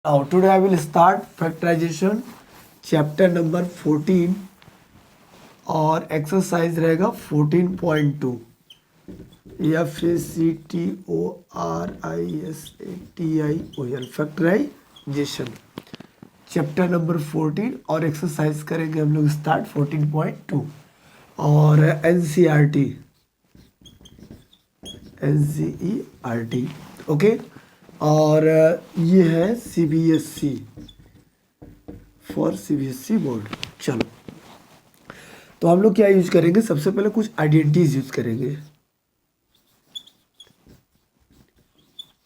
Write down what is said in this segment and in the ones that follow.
Now today I will start factorization chapter number 14 और exercise रहेगा 14.2 FACTORISATION factorisation chapter number 14 और exercise करेंगे हम लोग स्टार्ट 14.2 और NCERT ओके। और ये है CBSE फॉर CBSE बोर्ड। चलो तो हम लोग क्या यूज करेंगे, सबसे पहले कुछ आइडेंटिटीज यूज करेंगे।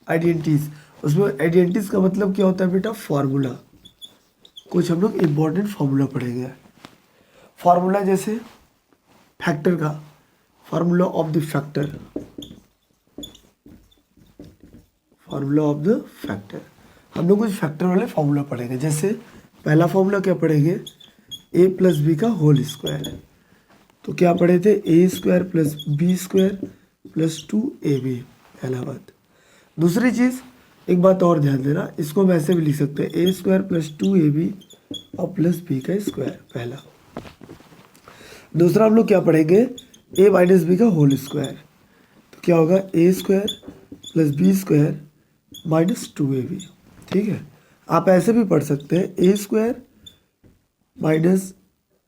आइडेंटिटीज, उसमें आइडेंटिटीज का मतलब क्या होता है बेटा, फॉर्मूला। कुछ हम लोग इम्पोर्टेंट फॉर्मूला पढ़ेंगे। फॉर्मूला जैसे फैक्टर का, formula of the factor, formula of the factor. हम लोग कुछ फैक्टर वाले फॉर्मूला पढ़ेंगे। जैसे पहला फॉर्मूला क्या पढ़ेंगे, a प्लस बी का होल स्क्वायर। तो क्या पढ़े थे, a square plus B square plus 2ab, पहला बात। दूसरी चीज़, एक बात और ध्यान देना, इसको हम ऐसे भी लिख सकते हैं, a स्क्वायर प्लस 2ab और प्लस बी का स्क्वायर, पहला। दूसरा हम लोग क्या पढ़ेंगे, a माइनस बी का होल स्क्वायर। तो क्या होगा, a square plus B square minus 2ab। ठीक है, आप ऐसे भी पढ़ सकते हैं, a स्क्वायर माइनस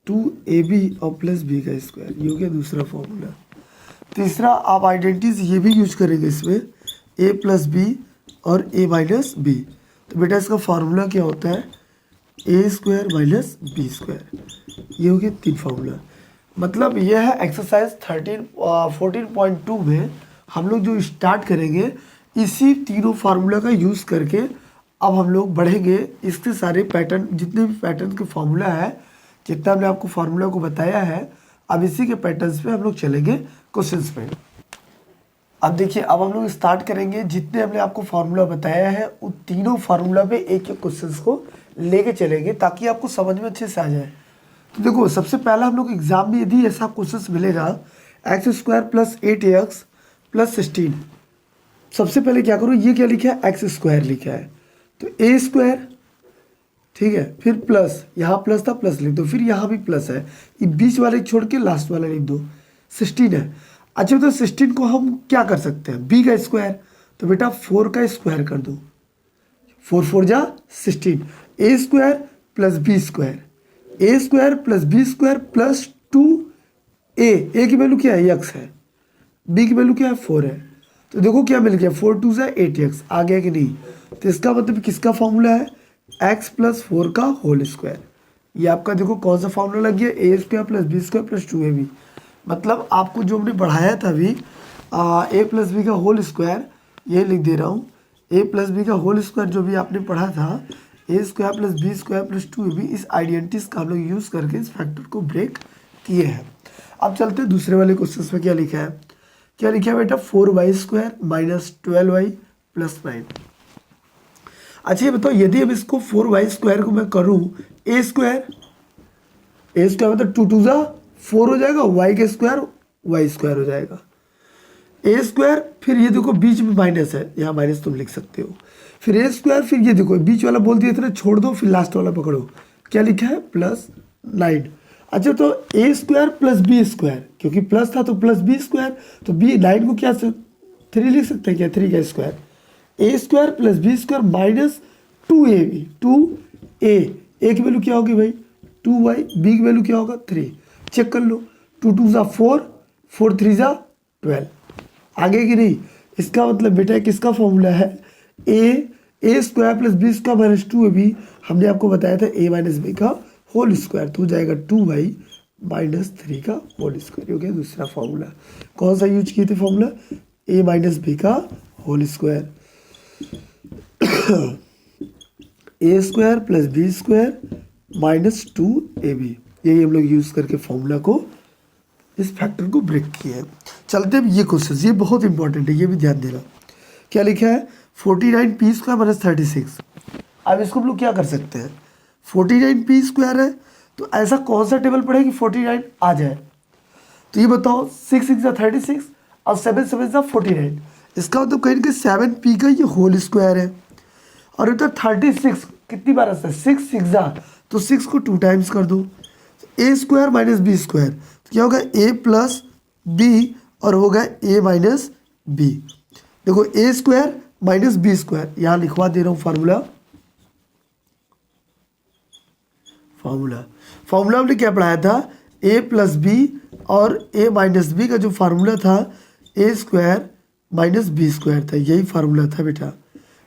2ab और प्लस बी का स्क्वायर, ये हो गया दूसरा फॉर्मूला। तीसरा आप आइडेंटिटीज ये भी यूज करेंगे इसमें, a प्लस बी और a माइनस बी। तो बेटा इसका फार्मूला क्या होता है, a square minus b square, ये हो गया 3 फार्मूला। मतलब यह है एक्सरसाइज 14.2 में हम लोग जो स्टार्ट करेंगे इसी तीनों फार्मूला का यूज़ करके अब हम लोग बढ़ेंगे। इसके सारे पैटर्न, जितने भी पैटर्न के फार्मूला है, जितना हमने आपको फार्मूला को बताया है, अब इसी के पैटर्न्स पे हम लोग चलेंगे क्वेश्चंस पे। अब देखिए, अब हम लोग स्टार्ट करेंगे, जितने हमने आपको फार्मूला बताया है उन तीनों फार्मूला पे एक एक क्वेश्चंस को लेके चलेंगे ताकि आपको समझ में अच्छे से आ जाए। तो देखो, सबसे पहला हम लोग एग्जाम में यदि ऐसा क्वेश्चन मिलेगा, x square plus 8x plus 16, सबसे पहले क्या करो, ये क्या लिखा है, एक्स स्क्वायर लिखा है, तो a स्क्वायर, ठीक है, फिर प्लस, यहाँ प्लस था प्लस लिख दो, फिर यहाँ भी प्लस है, ये बीच वाले छोड़ के लास्ट वाला लिख दो, 16 है। अच्छा, तो 16 को हम क्या कर सकते हैं, b का स्क्वायर, तो बेटा 4 का स्क्वायर कर दो, 4 4 जा 16, a square plus B square, a square plus B square plus 2a की वैल्यू क्या है, x है, b की वैल्यू क्या है, 4 है। तो देखो क्या मिल गया, 4 2 जा 8x, आ गया कि नहीं। तो इसका मतलब किसका फॉर्मूला है, x प्लस 4 का होल स्क्वायर। ये आपका देखो कौन सा फॉर्मूला लग गया, a square plus B square plus 2ab। मतलब आपको जो हमने बढ़ाया था अभी, a प्लस बी का होल स्क्वायर, ये लिख दे रहा हूँ, a प्लस बी का होल स्क्वायर जो भी आपने पढ़ा था, a square plus B square plus 2ab, इस आइडेंटिटीज का हम लोग यूज़ करके इस फैक्टर को ब्रेक किए हैं। अब चलते हैं दूसरे वाले क्वेश्चन में। क्या लिखा है, क्या लिखा है बेटा, 4y square minus 12y plus 9। अच्छा ये बताओ, यदि अब इसको 4y स्क्वायर को मैं करूँ a स्क्वायर मतलब 2 2 जा 4 हो जाएगा, y का स्क्वायर y स्क्वायर हो जाएगा, a स्क्वायर, फिर ये देखो बीच में माइनस है, यहाँ माइनस तुम लिख सकते हो, फिर a स्क्वायर, फिर ये देखो बीच वाला बोल दिया था, छोड़ दो, फिर लास्ट वाला पकड़ो, क्या लिखा है, प्लस 9। अच्छा, तो a square plus B square, क्योंकि प्लस था तो प्लस बी स्क्वायर, तो बी 9 को क्या 3 लिख सकते हैं क्या, 3 का square, a square plus B square minus 2ab, 2a की वैल्यू क्या होगी भाई, 2y, b की वैल्यू क्या होगा, 3। चेक कर लो, 2 2 जा 4, 4 3 जा 12, आगे की नहीं। इसका मतलब बेटा किसका फॉर्मूला है, a square plus B square minus 2ab, हमने आपको बताया था a माइनस बी का होल स्क्वायर, तो हो जाएगा 2y माइनस 3 का होल स्क्वायर, हो गया दूसरा फॉर्मूला। कौन सा यूज किए थे फॉर्मूला, a माइनस बी का whole square, a square plus B square minus 2ab, यही हम लोग यूज करके फॉर्मूला को, इस फैक्टर को ब्रेक किया है। चलते हैं ये क्वेश्चन, ये बहुत इंपॉर्टेंट है, ये भी ध्यान देना। क्या लिखा है, 49p स्क्वायर माइनस 36। अब इसको हम लोग क्या कर सकते हैं, 49p स्क्वायर है, तो ऐसा कौन सा टेबल पड़े कि 49 आ जाए। तो ये बताओ, 6 6 36 और 7 7 49, इसका मतलब कहीं कि 7p का ये होल स्क्वायर है, और बेटा 36 कितनी बार आता है, 6 6 जा, तो 6 को 2 टाइम्स कर दो, ए स्क्वायर माइनस बी स्क्वायर, तो क्या होगा ए प्लस बी और होगा ए माइनस बी। देखो A square minus b square, यहाँ लिखवा दे रहा हूँ फार्मूला। फार्मूला हमने क्या पढ़ाया था, ए प्लस बी और ए माइनस बी का जो फार्मूला था ए स्क्वायर माइनस बी स्क्वायर था, यही फार्मूला था बेटा।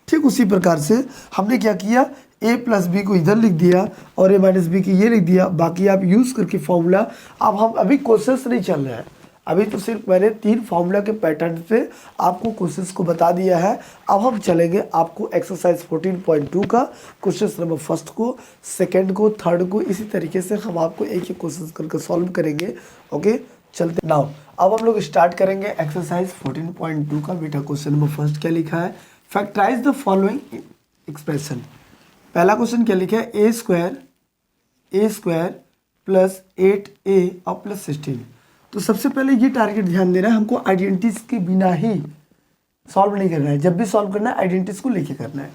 ठीक उसी प्रकार से हमने क्या किया, ए प्लस बी को इधर लिख दिया और ए माइनस बी की ये लिख दिया, बाकी आप यूज़ करके फार्मूला। अब हम अभी क्वेश्चंस नहीं चल रहा है, अभी तो सिर्फ मैंने 3 फार्मूला के पैटर्न पे आपको क्वेश्चंस को बता दिया है। अब हम चलेंगे आपको एक्सरसाइज 14.2 का क्वेश्चन नंबर फर्स्ट को, सेकंड को, थर्ड को, इसी तरीके से हम आपको एक एक क्वेश्चन करके सॉल्व करेंगे। ओके चलते नाउ, अब हम लोग स्टार्ट करेंगे एक्सरसाइज 14.2 का। बेटा क्वेश्चन नंबर फर्स्ट क्या लिखा है, फैक्टराइज द फॉलोइंग एक्सप्रेशन। पहला क्वेश्चन क्या लिखा है, ए स्क्वायर प्लस 8a और प्लस 16। तो सबसे पहले ये टारगेट ध्यान देना है, हमको आइडेंटिटीज के बिना ही सॉल्व नहीं करना है, जब भी सॉल्व करना है आइडेंटिटीज को लेके करना है।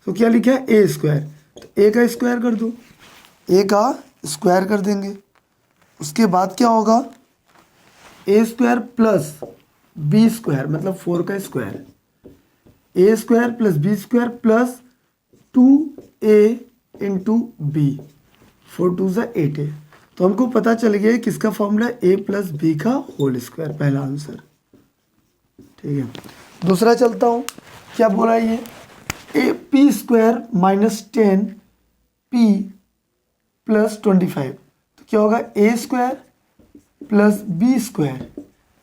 तो क्या लिखा है, ए स्क्वायर, तो ए का स्क्वायर कर दो, ए का स्क्वायर कर देंगे। उसके बाद क्या होगा, A square plus B square मतलब 4 का square, A square plus B square plus 2a into B, 4 2 ज़ा 8a। तो हमको पता चल गया किसका फॉर्मूला, ए प्लस बी का होल स्क्वायर, पहला आंसर। ठीक है, दूसरा चलता हूँ, क्या बोला ये, A P square minus 10 P plus 25। तो क्या होगा, A square plus B square,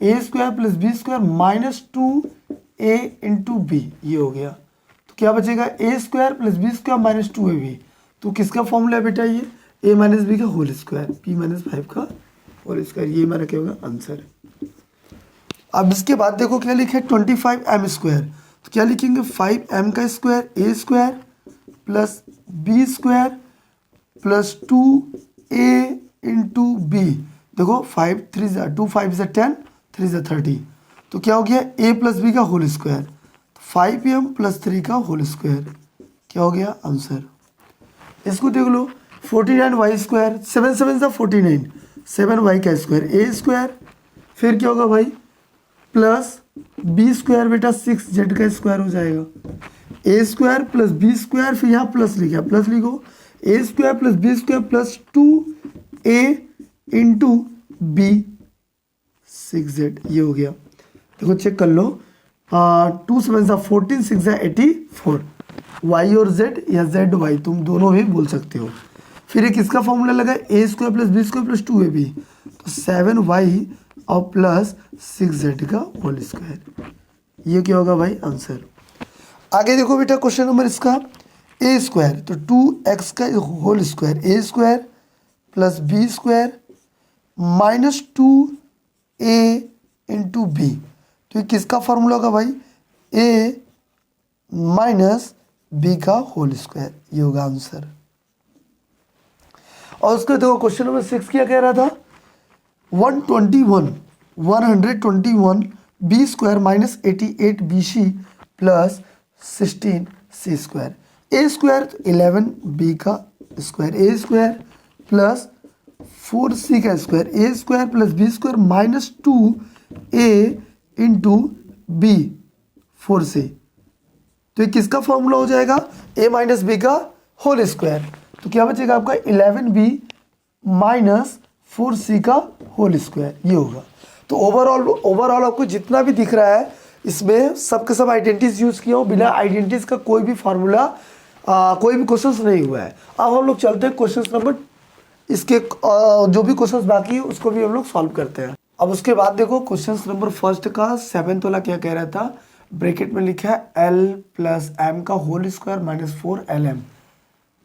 A square plus B square minus 2a into B, ये हो गया। तो क्या बचेगा, A square plus B square minus 2ab। तो किसका फॉर्मूला है बेटा, ये ए माइनस बी का होल स्क्वायर, पी माइनस 5 का होल स्क्वायर, ये हमारा क्या होगा आंसर। अब इसके बाद देखो क्या लिखा है, 25m स्क्वायर। तो क्या लिखेंगे, 5m का square, A square plus B square plus 2a into B. देखो 5 3 ज़ा 2 5 ज़ा 10 3 ज़ा 30। तो क्या हो गया, ए प्लस बी का होल स्क्वायर, 5m प्लस 3 का होल स्क्वायर, क्या हो गया आंसर। इसको देख लो, 49y स्क्वायर, 7 7 ज़ा 49, 7y का स्क्वायर, ए स्क्वायर, फिर क्या होगा भाई प्लस बी स्क्वायर, बेटा 6z का स्क्वायर हो जाएगा, A square plus B square, फिर यहाँ प्लस लिखा, प्लस लिखो, A square plus B square plus 2a into B 6z, ये हो गया। देखो चेक कर लो, 2 7 ज़ा 14, 6 ज़ा 84, y और z या z y तुम दोनों भी बोल सकते हो। फिर एक इसका फॉर्मूला लगा, A square plus B square plus 2ab, तो 7y और प्लस 6z का होल स्क्वायर, ये क्या होगा भाई आंसर। आगे देखो बेटा क्वेश्चन नंबर इसका, ए स्क्वायर, तो 2x का whole square, A square plus B square minus 2a into B. तो ये किसका फॉर्मूला होगा भाई, ए माइनस बी का होल स्क्वायर, ये होगा आंसर। और उसका देखो क्वेश्चन नंबर 6 क्या कह रहा था, 121 B square minus 88 B C plus 16 C square, A square 11 B का square, A square plus 4 C का square, A square plus B square minus 2a into B 4 C. तो ये किसका फॉर्मूला हो जाएगा, ए माइनस बी का whole square. तो क्या बचेगा आपका 11b माइनस 4c का होल स्क्वायर, ये होगा। तो ओवरऑल आपको जितना भी दिख रहा है इसमें सबके सब आइडेंटिटीज यूज़ किया हो, बिना आइडेंटिटीज का कोई भी फार्मूला कोई भी क्वेश्चंस नहीं हुआ है। अब हम लोग चलते हैं क्वेश्चंस नंबर, इसके जो भी क्वेश्चंस बाकी है उसको भी हम लोग सॉल्व करते हैं। अब उसके बाद देखो क्वेश्चंस नंबर फर्स्ट का 7th वाला क्या कह रहा था, ब्रैकेट में लिखा है l प्लस m का होल स्क्वायर माइनस 4lm।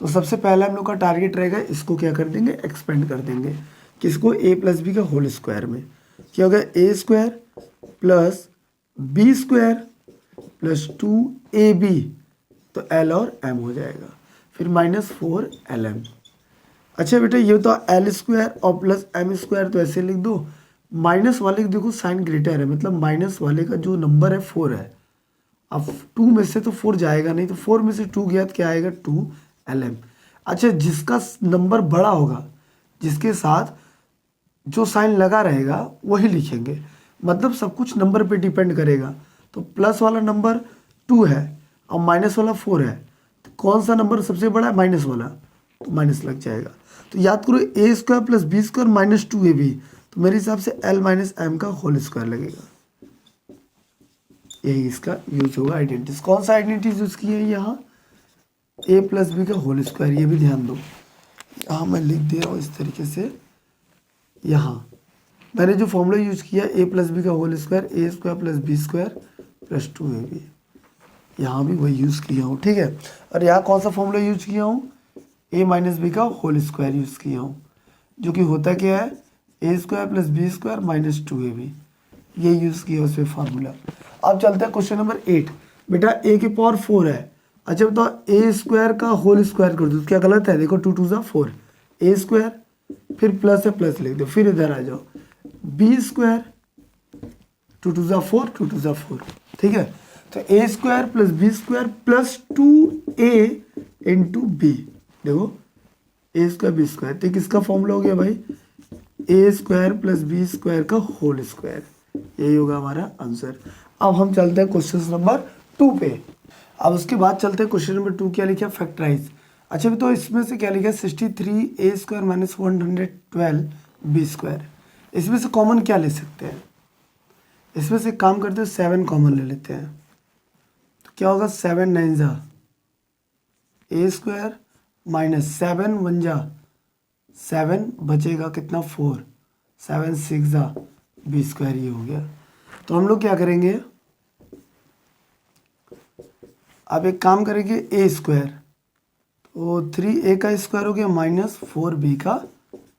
तो सबसे पहला हम लोग का टारगेट रहेगा, इसको क्या कर देंगे, एक्सपेंड कर देंगे, किसको, a प्लस बी का होल स्क्वायर में। क्या होगा, A square plus B square plus 2ab, तो l और m हो जाएगा, फिर माइनस 4lm। अच्छा बेटा ये तो l स्क्वायर और प्लस m स्क्वायर, तो ऐसे लिख दो, माइनस वाले देखो साइन ग्रेटर है, मतलब माइनस वाले का जो नंबर है 4 है अब 2 में से तो 4 जाएगा नहीं, तो 4 में से 2 गया तो क्या आएगा 2lm। अच्छा, जिसका नंबर बड़ा होगा, जिसके साथ जो साइन लगा रहेगा वही लिखेंगे, मतलब सब कुछ नंबर पे डिपेंड करेगा। तो प्लस वाला नंबर 2 है और माइनस वाला 4 है, तो कौन सा नंबर सबसे बड़ा है? माइनस वाला, तो माइनस लग जाएगा। तो याद करो A square plus B square minus 2ab, तो मेरे हिसाब से l माइनस एम का होल स्क्वायर लगेगा। यही इसका यूज होगा आइडेंटिटीज। कौन सा आइडेंटिटीज यूज की है यहाँ? ए प्लस बी का होल स्क्वायर। ये भी ध्यान दो, यहाँ मैं लिख दे रहा हूँ इस तरीके से। यहाँ मैंने जो फॉर्मूला यूज किया ए प्लस बी का whole square, A square plus B square plus 2ab, यहाँ भी वही यूज़ किया हूँ, ठीक है। और यहाँ कौन सा फॉर्मूला यूज किया हूँ? ए माइनस बी का होल स्क्वायर यूज़ किया हूँ, जो कि होता क्या है? A square plus B square minus 2ab, ये यूज़ किया उस पर फार्मूला। अब चलते हैं क्वेश्चन नंबर 8। बेटा ए की पावर 4 है। अच्छा बताओ ए स्क्वायर का होल स्क्वायर कर दो, क्या गलत है? देखो 2 2 ज़ा 4, ए स्क्वायर फिर प्लस है प्लस लिख दो, फिर इधर आ जाओ बी स्क्वायर, 2 2 ज़ा 4, 2 2 ज़ा 4, ठीक है। तो A square plus B square plus 2a into B, देखो ए स्क्वायर बी स्क्वायर, तो किसका फॉर्मूला हो गया भाई? ए स्क्वायर प्लस बी स्क्वायर का होल स्क्वायर, यही होगा हमारा आंसर। अब हम चलते हैं क्वेश्चन नंबर 2 पे। अब उसके बाद चलते हैं क्वेश्चन नंबर 2, क्या लिखा? फैक्टराइज। अच्छा तो इसमें से क्या लिखा? 63a square minus 112 B square. इसमें से कॉमन क्या ले सकते हैं? इसमें से काम करते हैं 7 कॉमन ले लेते हैं, तो क्या होगा? 7 9 जा ए स्क्वायर माइनस 7 1 जा 7, बचेगा कितना? 4, 7 6 जा बी स्क्वायर, ये हो गया। तो हम लोग क्या करेंगे? अब एक काम करेंगे ए स्क्वायर, तो 3a का स्क्वायर हो गया माइनस 4b का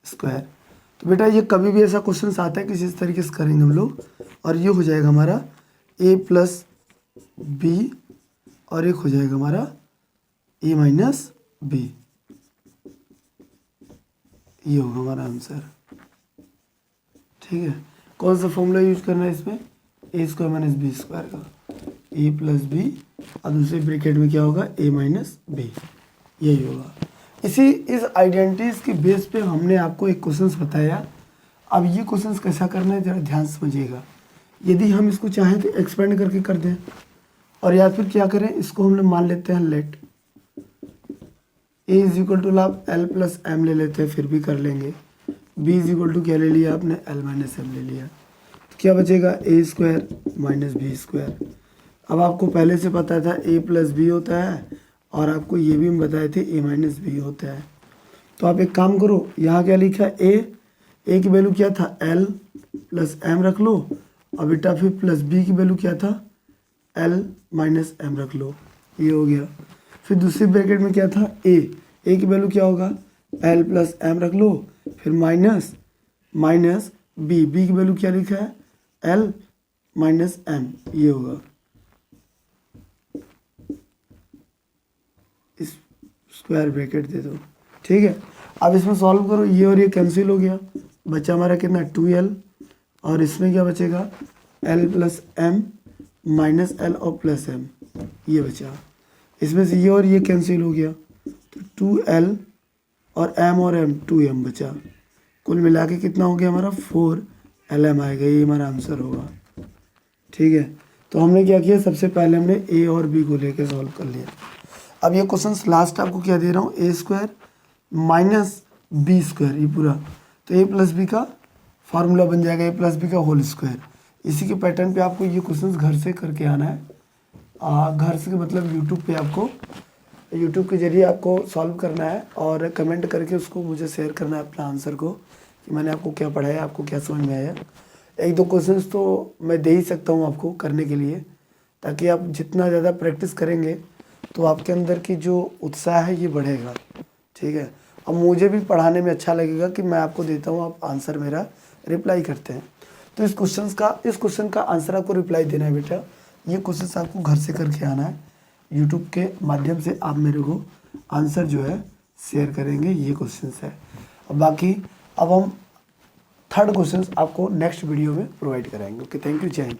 स्क्वायर। तो बेटा ये कभी भी ऐसा क्वेश्चन आता है किसी इस तरीके से करेंगे हम लोग, और ये हो जाएगा हमारा a प्लस बी, और एक हो जाएगा हमारा a माइनस बी, ये होगा हमारा आंसर, ठीक है। कौन सा फॉर्मूला यूज करना है इसमें? ए स्क्वायर माइनस बी स्क्वायर का, ए प्लस बी और दूसरे ब्रैकेट में क्या होगा? ए माइनस बी, यही होगा। इस आइडेंटिटीज के बेस पे हमने आपको एक क्वेश्चंस बताया। अब ये क्वेश्चंस कैसा करना है जरा ध्यान समझिएगा। यदि हम इसको चाहें तो एक्सपेंड करके कर दें, और या फिर क्या करें, इसको हम लोग मान लेते हैं let a is equal to आप एल प्लस एम ले लेते हैं, फिर भी कर लेंगे। बी इज इक्वल टू क्या ले लिया आपने? एल माइनस एम ले लिया, तो क्या बचेगा? A square minus b square. अब आपको पहले से पता था ए प्लस बी होता है, और आपको ये भी हम बताए थे ए माइनस बी होता है। तो आप एक काम करो, यहाँ क्या लिखा है? ए की वैल्यू क्या था? एल प्लस एम रख लो, और बेटा फिर प्लस बी की वैल्यू क्या था? एल माइनस एम रख लो, ये हो गया। फिर दूसरे ब्रैकेट में क्या था? ए की वैल्यू क्या होगा? एल प्लस एम रख लो, फिर माइनस माइनस बी की वैल्यू क्या लिखा है? एल माइनस एम, ये होगा। इस स्क्वायर ब्रैकेट दे दो, ठीक है। अब इसमें सॉल्व करो, ये और ये कैंसिल हो गया, बचा हमारा कितना? 2l, और इसमें क्या बचेगा? l plus m minus l और प्लस एम, ये बचा। इसमें से ये और ये कैंसिल हो गया, तो 2l और m 2m बचा। कुल मिला के कितना हो गया हमारा? 4lm आएगा, ये हमारा आंसर होगा, ठीक है। तो हमने क्या किया? सबसे पहले हमने a और b को लेकर सॉल्व कर लिया। अब ये क्वेश्चन लास्ट आपको क्या दे रहा हूँ? ए स्क्वायर माइनस बी स्क्वायर, ये पूरा, तो ए प्लस बी का फार्मूला बन जाएगा ए प्लस बी का होल स्क्वायर। इसी के पैटर्न पे आपको ये क्वेश्चंस घर से करके आना है। घर से मतलब यूट्यूब पे आपको, यूट्यूब के जरिए आपको सॉल्व करना है, और कमेंट करके उसको मुझे शेयर करना है अपना आंसर को, कि मैंने आपको क्या पढ़ाया, आपको क्या समझ में आया। 1-2 क्वेश्चंस तो मैं दे ही सकता हूँ आपको करने के लिए, ताकि आप जितना ज़्यादा प्रैक्टिस करेंगे तो आपके अंदर की जो उत्साह है ये बढ़ेगा, ठीक है। अब मुझे भी पढ़ाने में अच्छा लगेगा कि मैं आपको देता हूँ, आप आंसर मेरा रिप्लाई करते हैं। तो इस क्वेश्चन का आंसर आपको रिप्लाई देना है बेटा। ये क्वेश्चन आपको घर से करके आना है, यूट्यूब के माध्यम से आप मेरे को आंसर जो है शेयर करेंगे, ये क्वेश्चन है। और बाकी अब हम 3rd क्वेश्चन आपको नेक्स्ट वीडियो में प्रोवाइड कराएंगे। ओके, थैंक यू, जय हिंद।